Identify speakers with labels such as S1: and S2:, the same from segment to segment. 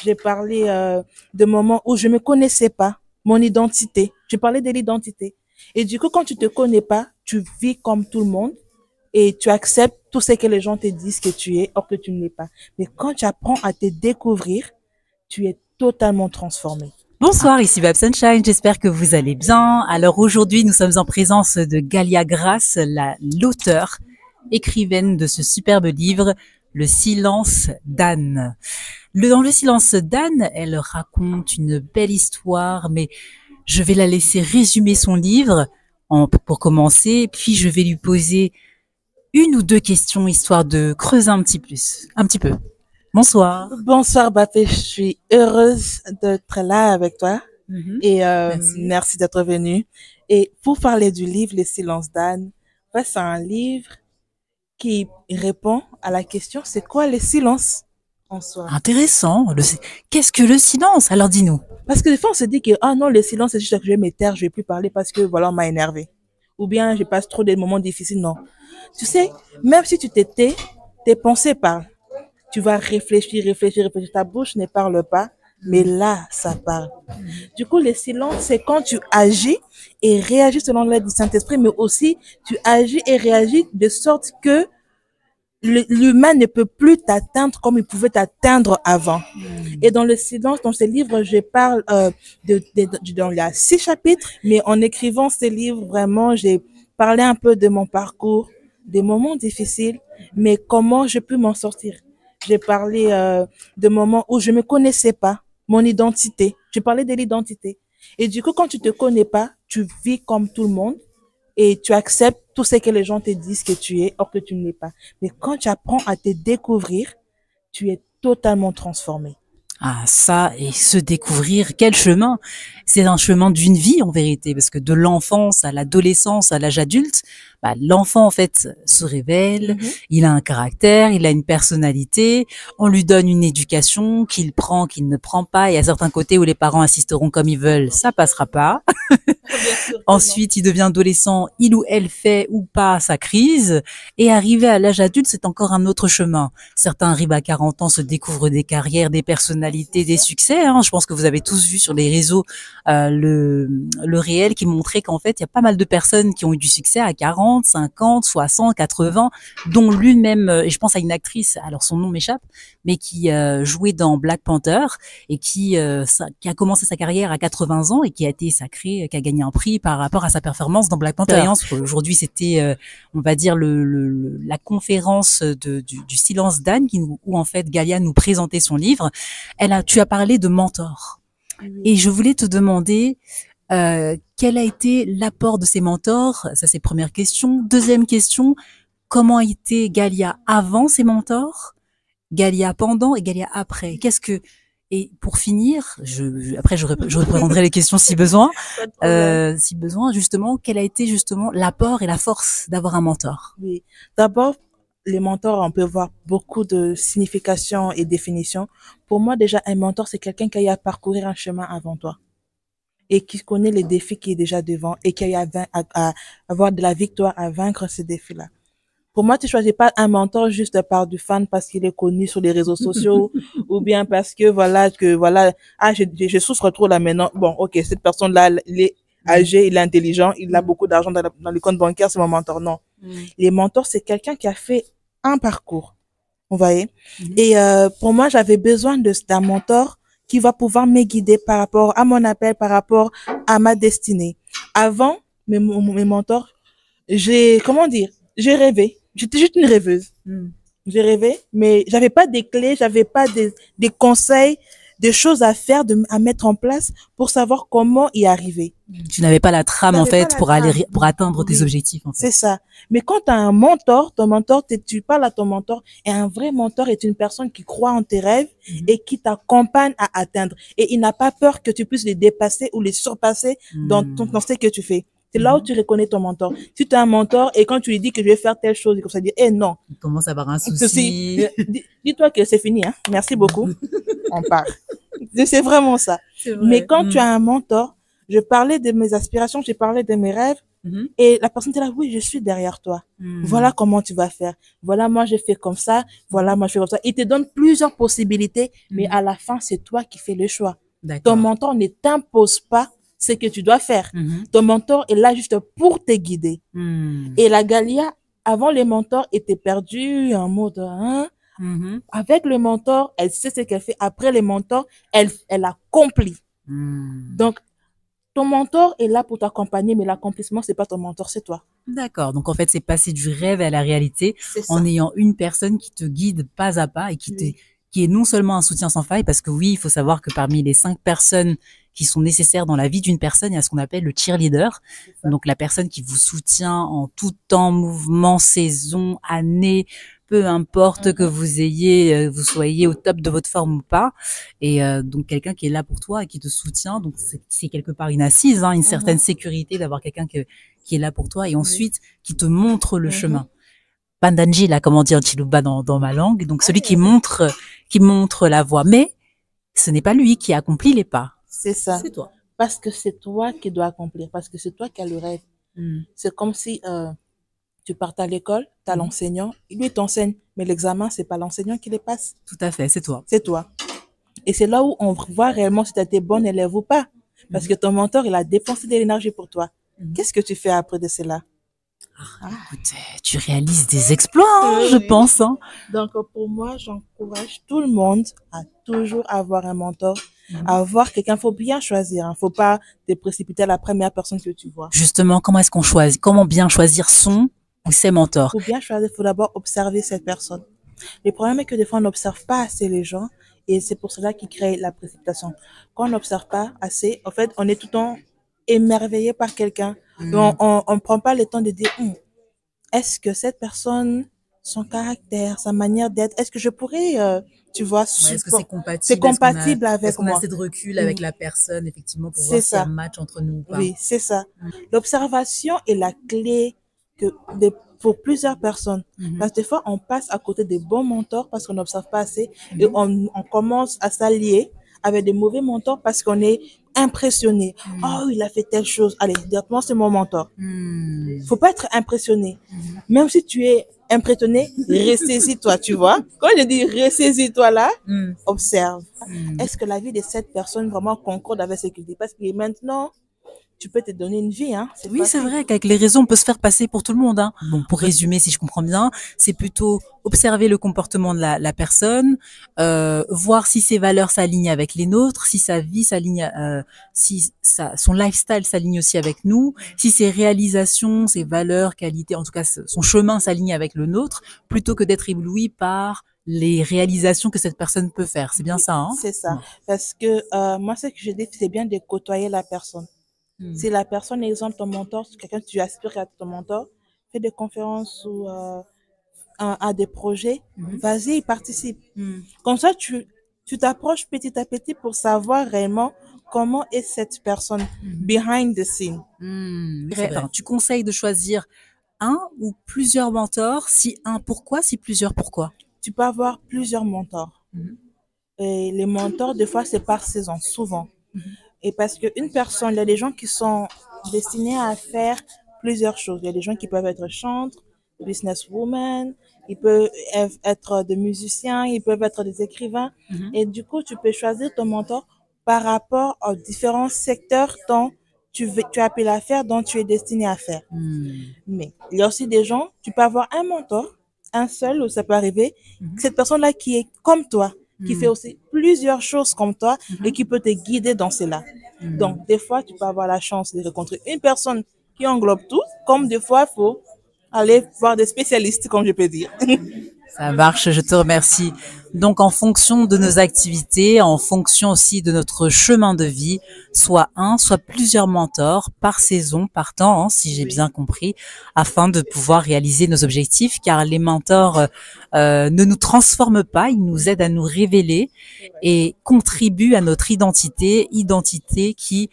S1: J'ai parlé de moments où je me connaissais pas, mon identité. J'ai parlé de l'identité. Et du coup, quand tu te connais pas, tu vis comme tout le monde et tu acceptes tout ce que les gens te disent que tu es, or que tu ne l'es pas. Mais quand tu apprends à te découvrir, tu es totalement transformé.
S2: Bonsoir, ici Bab Sunshine, j'espère que vous allez bien. Alors aujourd'hui, nous sommes en présence de Galia Grace, l'auteure, écrivaine de ce superbe livre, Le silence d'Anne. Dans Le silence d'Anne, elle raconte une belle histoire, mais je vais la laisser résumer son livre pour commencer, puis je vais lui poser une ou deux questions histoire de creuser un petit peu. Bonsoir.
S1: Bonsoir Bapé, je suis heureuse d'être là avec toi et
S2: Merci.
S1: merci d'être venu. Et pour parler du livre Les silences d'Anne, c'est un livre qui répond à la question c'est quoi le silence en soi?
S2: Intéressant. Qu'est-ce que le silence? Alors dis-nous.
S1: Parce que des fois on se dit que ah non le silence c'est juste que je vais me taire, je vais plus parler parce que voilà on m'a énervé. Ou bien je passe trop des moments difficiles. Non. Tu sais, même si tu te tais, tes pensées parlent. Tu vas réfléchir, réfléchir, réfléchir. Ta bouche ne parle pas, mais là, ça parle. Du coup, le silence, c'est quand tu agis et réagis selon l'aide du Saint-Esprit, mais aussi tu agis et réagis de sorte que l'humain ne peut plus t'atteindre comme il pouvait t'atteindre avant. Et dans le silence, dans ce livre, je parle dans il y a 6 chapitres, mais en écrivant ce livre, vraiment, j'ai parlé un peu de mon parcours, des moments difficiles, mais comment je peux m'en sortir. J'ai parlé de moments où je me connaissais pas, mon identité. J'ai parlé de l'identité. Et du coup, quand tu te connais pas, tu vis comme tout le monde et tu acceptes tout ce que les gens te disent que tu es, or que tu ne l'es pas. Mais quand tu apprends à te découvrir, tu es totalement transformé.
S2: Ah, ça, et se découvrir, quel chemin! C'est un chemin d'une vie, en vérité, parce que de l'enfance à l'adolescence, à l'âge adulte, bah, l'enfant, en fait, se révèle, il a un caractère, il a une personnalité, on lui donne une éducation qu'il prend, qu'il ne prend pas, et à certains côtés où les parents insisteront comme ils veulent, ça passera pas.
S1: Bien sûr que non.
S2: Ensuite, il devient adolescent, il ou elle fait ou pas sa crise, et arrivé à l'âge adulte, c'est encore un autre chemin. Certains arrivent à 40 ans, se découvrent des carrières, des personnalités, des succès. Hein. Je pense que vous avez tous vu sur les réseaux le réel qui montrait qu'en fait, il y a pas mal de personnes qui ont eu du succès à 40, 50, 60, 80, dont l'une-même, et je pense à une actrice, alors son nom m'échappe, mais qui jouait dans Black Panther et qui a commencé sa carrière à 80 ans et qui a été sacrée, qui a gagné un prix par rapport à sa performance dans Black Panther. Aujourd'hui, c'était, on va dire, la conférence du silence d'Anne, où en fait Galia nous présentait son livre. Tu as parlé de mentor. Et je voulais te demander quel a été l'apport de ces mentors. Ça, c'est première question. Deuxième question, comment a été Galia avant ces mentors, Galia pendant et Galia après? Et pour finir, après je reprendrai les questions si besoin.
S1: Pas de problème.
S2: Si besoin, justement, quel a été justement l'apport et la force d'avoir un mentor?
S1: Oui. D'abord, les mentors, on peut voir beaucoup de significations et définitions. Pour moi, déjà, un mentor, c'est quelqu'un qui a eu à parcourir un chemin avant toi et qui connaît les défis qui est déjà devant et qui a eu à avoir de la victoire à vaincre ces défis-là. Pour moi, tu choisis pas un mentor juste par du fan parce qu'il est connu sur les réseaux sociaux ou bien parce que voilà, ah, je souffre trop là maintenant. Bon, ok, cette personne-là, il est âgé, il est intelligent, il a beaucoup d'argent dans les comptes bancaires, c'est mon mentor. Non. Les mentors, c'est quelqu'un qui a fait un parcours. Vous voyez? Et pour moi, j'avais besoin d'un mentor qui va pouvoir me guider par rapport à mon appel, par rapport à ma destinée. Avant, mes mentors, comment dire, j'ai rêvé. J'étais juste une rêveuse. J'ai rêvé, mais j'avais pas des clés, j'avais pas des conseils, des choses à faire, à mettre en place pour savoir comment y arriver.
S2: Tu n'avais pas la trame en
S1: J'avais pas
S2: fait
S1: la
S2: pour
S1: trame.
S2: pour atteindre tes
S1: Oui,
S2: objectifs en fait.
S1: c'est ça. Mais quand tu as un mentor, ton mentor, tu parles à ton mentor, et un vrai mentor est une personne qui croit en tes rêves et qui t'accompagne à atteindre. Et il n'a pas peur que tu puisses les dépasser ou les surpasser dans ce que tu fais. C'est là où tu reconnais ton mentor. Si tu as un mentor et quand tu lui dis que je vais faire telle chose, il commence à dire, eh non.
S2: Il commence à avoir un souci.
S1: Dis-toi que c'est fini, hein. Merci beaucoup. On part. C'est vraiment ça.
S2: C'est vrai.
S1: Mais quand tu as un mentor, je parlais de mes aspirations, j'ai parlé de mes rêves,
S2: Mhm.
S1: Et la personne était là, oui, je suis derrière toi. Voilà comment tu vas faire. Voilà, moi, je fais comme ça. Voilà, moi, je fais comme ça. Il te donne plusieurs possibilités, mais à la fin, c'est toi qui fais le choix. Ton
S2: D'accord.
S1: mentor ne t'impose pas ce que tu dois faire.
S2: Mhm.
S1: Ton mentor est là juste pour te guider.
S2: Mhm.
S1: Et la Galia, avant les mentors, était perdue en mode, hein.
S2: Mhm.
S1: Avec le mentor, elle sait ce qu'elle fait. Après les mentors, elle accomplit.
S2: Mhm.
S1: Donc, ton mentor est là pour t'accompagner, mais l'accomplissement, c'est pas ton mentor, c'est toi.
S2: D'accord. Donc en fait, c'est passer du rêve à la réalité
S1: C'est
S2: en
S1: ça.
S2: ayant une personne qui te guide pas à pas et
S1: Oui.
S2: qui est non seulement un soutien sans faille, parce que oui, il faut savoir que parmi les 5 personnes qui sont nécessaires dans la vie d'une personne, il y a ce qu'on appelle le cheerleader.
S1: C'est ça.
S2: Donc la personne qui vous soutient en tout temps, mouvement, saison, année, peu importe que vous ayez, vous soyez au top de votre forme ou pas. Et donc quelqu'un qui est là pour toi et qui te soutient. Donc c'est quelque part une assise, hein, une certaine sécurité d'avoir quelqu'un qui est là pour toi et ensuite qui te montre le chemin. Pandanji, là, comment dire Chiluba dans ma langue. Donc celui qui montre la voie. Mais ce n'est pas lui qui accomplit les pas.
S1: C'est ça.
S2: C'est toi.
S1: Parce que c'est toi qui dois accomplir, parce que c'est toi qui as le rêve. C'est comme si tu partes à l'école, tu as l'enseignant, lui t'enseigne, mais l'examen, c'est pas l'enseignant qui les passe,
S2: Tout à fait, c'est toi.
S1: c'est toi. Et c'est là où on voit réellement si tu as été bon élève ou pas. Parce que ton mentor, il a dépensé de l'énergie pour toi. Qu'est-ce que tu fais après de cela?
S2: Écoute, tu réalises des exploits, hein, je pense. Hein.
S1: Donc, pour moi, j'encourage tout le monde à toujours avoir un mentor, à avoir quelqu'un. Faut bien choisir. Faut pas te précipiter à la première personne que tu vois.
S2: Justement, comment est-ce qu'on choisit? Comment bien choisir son ou ses mentors?
S1: Pour bien choisir, il faut d'abord observer cette personne. Le problème est que des fois, on n'observe pas assez les gens et c'est pour cela qu'ils créent la précipitation. Quand on n'observe pas assez, en fait, on est tout le temps émerveillé par quelqu'un. On prend pas le temps de dire, est-ce que cette personne, son caractère, sa manière d'être, est-ce que je pourrais, tu vois,
S2: Ouais, est-ce que c'est compatible?
S1: c'est compatible
S2: Est-ce
S1: avec
S2: qu'on a
S1: moi.
S2: assez de recul avec la personne, effectivement, pour
S1: C'est
S2: voir s'il y a un
S1: ça.
S2: match entre nous ou pas?
S1: Oui, c'est ça. L'observation est la clé pour plusieurs personnes. Parce que des fois, on passe à côté des bons mentors parce qu'on n'observe pas assez et on commence à s'allier avec des mauvais mentors parce qu'on est impressionné. Oh, il a fait telle chose. Allez, directement, c'est mon mentor. Faut pas être impressionné. Même si tu es impressionné, ressaisis-toi, tu vois. Quand je dis ressaisis-toi là, observe. Est-ce que la vie de cette personne vraiment concorde avec ce qu'il dit? Parce que maintenant, tu peux te donner une vie, hein.
S2: Oui, c'est vrai qu'avec les réseaux, on peut se faire passer pour tout le monde. Hein. Bon, pour résumer, si je comprends bien, c'est plutôt observer le comportement de la personne, voir si ses valeurs s'alignent avec les nôtres, si sa vie s'aligne, son lifestyle s'aligne aussi avec nous, si ses réalisations, ses valeurs, qualités, en tout cas son chemin s'aligne avec le nôtre, plutôt que d'être ébloui par les réalisations que cette personne peut faire. C'est bien ça, hein?
S1: C'est ça. Parce que moi, ce que je dis, c'est bien de côtoyer la personne. Si la personne, exemple, ton mentor, si quelqu'un tu aspires à ton mentor, fais des conférences ou à des projets, vas-y, participe. Comme ça, tu t'approches petit à petit pour savoir réellement comment est cette personne behind the scene.
S2: Enfin, tu conseilles de choisir un ou plusieurs mentors? Si un, pourquoi? Si plusieurs, pourquoi?
S1: Tu peux avoir plusieurs mentors. Et les mentors, des fois, c'est par saison, souvent. Et parce qu'une personne, il y a des gens qui sont destinés à faire plusieurs choses. Il y a des gens qui peuvent être chantres, businesswomen, ils peuvent être des musiciens, ils peuvent être des écrivains. Et du coup, tu peux choisir ton mentor par rapport aux différents secteurs dont tu as appelé à faire, dont tu es destiné à faire. Mais il y a aussi des gens, tu peux avoir un mentor, un seul, ou ça peut arriver, cette personne-là qui est comme toi, qui fait aussi plusieurs choses comme toi et qui peut te guider dans cela. Donc, des fois, tu peux avoir la chance de rencontrer une personne qui englobe tout, comme des fois, il faut aller voir des spécialistes, comme je peux dire.
S2: Ça marche, je te remercie. Donc, en fonction de nos activités, en fonction aussi de notre chemin de vie, soit un, soit plusieurs mentors par saison, par temps, hein, si j'ai bien compris, afin de pouvoir réaliser nos objectifs, car les mentors ne nous transforment pas, ils nous aident à nous révéler et contribuent à notre identité qui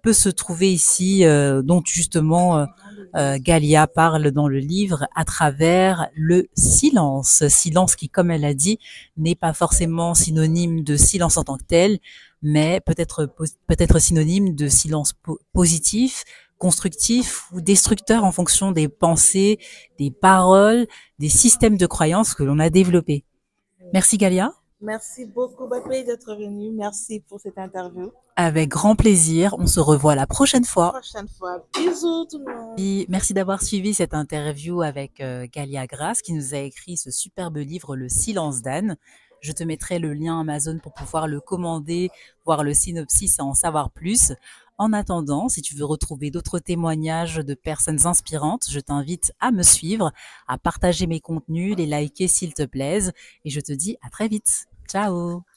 S2: peut se trouver ici, dont justement Galia parle dans le livre à travers le silence. Silence qui, comme elle a dit, n'est pas forcément synonyme de silence en tant que tel, mais peut-être synonyme de silence positif, constructif ou destructeur en fonction des pensées, des paroles, des systèmes de croyances que l'on a développés. Merci Galia.
S1: Merci beaucoup, Bapé, d'être venu. Merci pour cette interview.
S2: Avec grand plaisir. On se revoit la prochaine fois.
S1: Prochaine fois. Bisous tout le monde.
S2: Et merci d'avoir suivi cette interview avec Galia Grasse qui nous a écrit ce superbe livre Le Silence d'Anne. Je te mettrai le lien Amazon pour pouvoir le commander, voir le synopsis et en savoir plus. En attendant, si tu veux retrouver d'autres témoignages de personnes inspirantes, je t'invite à me suivre, à partager mes contenus, les liker s'il te plaise. Et je te dis à très vite. Ciao!